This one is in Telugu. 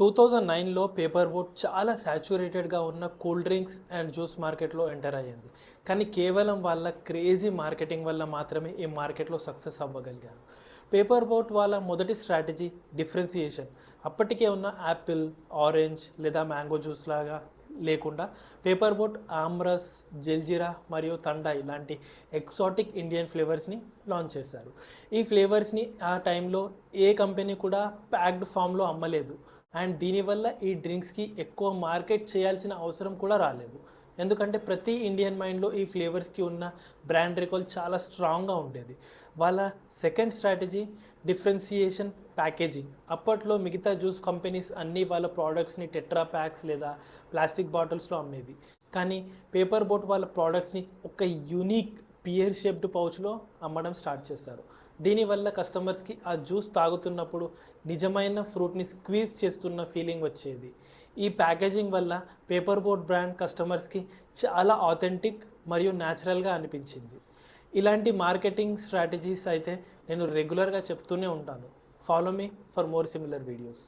2009లో పేపర్ బోట్ చాలా సాచురేటెడ్గా ఉన్న కూల్ డ్రింక్స్ అండ్ జ్యూస్ మార్కెట్లో ఎంటర్ అయ్యింది. కానీ కేవలం వాళ్ళ క్రేజీ మార్కెటింగ్ వల్ల మాత్రమే ఈ మార్కెట్లో సక్సెస్ అవ్వగలిగారు. పేపర్ బోట్ వాళ్ళ మొదటి స్ట్రాటజీ డిఫరెన్సియేషన్. అప్పటికే ఉన్న యాపిల్, ఆరెంజ్ లేదా మ్యాంగో జ్యూస్ లాగా లేకుండా పేపర్ బోట్ ఆమ్రస్, జల్జీరా మరియు తండాయి లాంటి ఎక్సాటిక్ ఇండియన్ ఫ్లేవర్స్ని లాంచ్ చేశారు. ఈ ఫ్లేవర్స్ని ఆ టైంలో ఏ కంపెనీ కూడా ప్యాక్డ్ ఫామ్లో అమ్మలేదు. అండ్ దీనివల్ల ఈ డ్రింక్స్కి ఎక్కువ మార్కెట్ చేయాల్సిన అవసరం కూడా రాలేదు. ఎందుకంటే ప్రతి ఇండియన్ మైండ్లో ఈ ఫ్లేవర్స్కి ఉన్న బ్రాండ్ రికాల్ చాలా స్ట్రాంగ్గా ఉండేది. వాళ్ళ సెకండ్ స్ట్రాటజీ డిఫరెన్సియేషన్ ప్యాకేజింగ్. అప్పట్లో మిగతా జ్యూస్ కంపెనీస్ అన్నీ వాళ్ళ ప్రోడక్ట్స్ని టెట్రా ప్యాక్స్ లేదా ప్లాస్టిక్ బాటిల్స్లో అమ్మేవి. కానీ పేపర్ బోట్ వాళ్ళ ప్రోడక్ట్స్ని ఒక యూనిక్ పియర్ షేప్డ్ పౌచ్లో అమ్మడం స్టార్ట్ చేస్తారు. దీనివల్ల కస్టమర్స్కి ఆ జ్యూస్ తాగుతున్నప్పుడు నిజమైన ఫ్రూట్ని స్క్వీజ్ చేస్తున్న ఫీలింగ్ వచ్చేది. ఈ ప్యాకేజింగ్ వల్ల పేపర్ బోట్ బ్రాండ్ కస్టమర్స్కి చాలా ఆథెంటిక్ మరియు న్యాచురల్గా అనిపించింది. ఇలాంటి మార్కెటింగ్ స్ట్రాటజీస్ అయితే నేను రెగ్యులర్గా చెప్తూనే ఉంటాను. Follow me for more similar videos.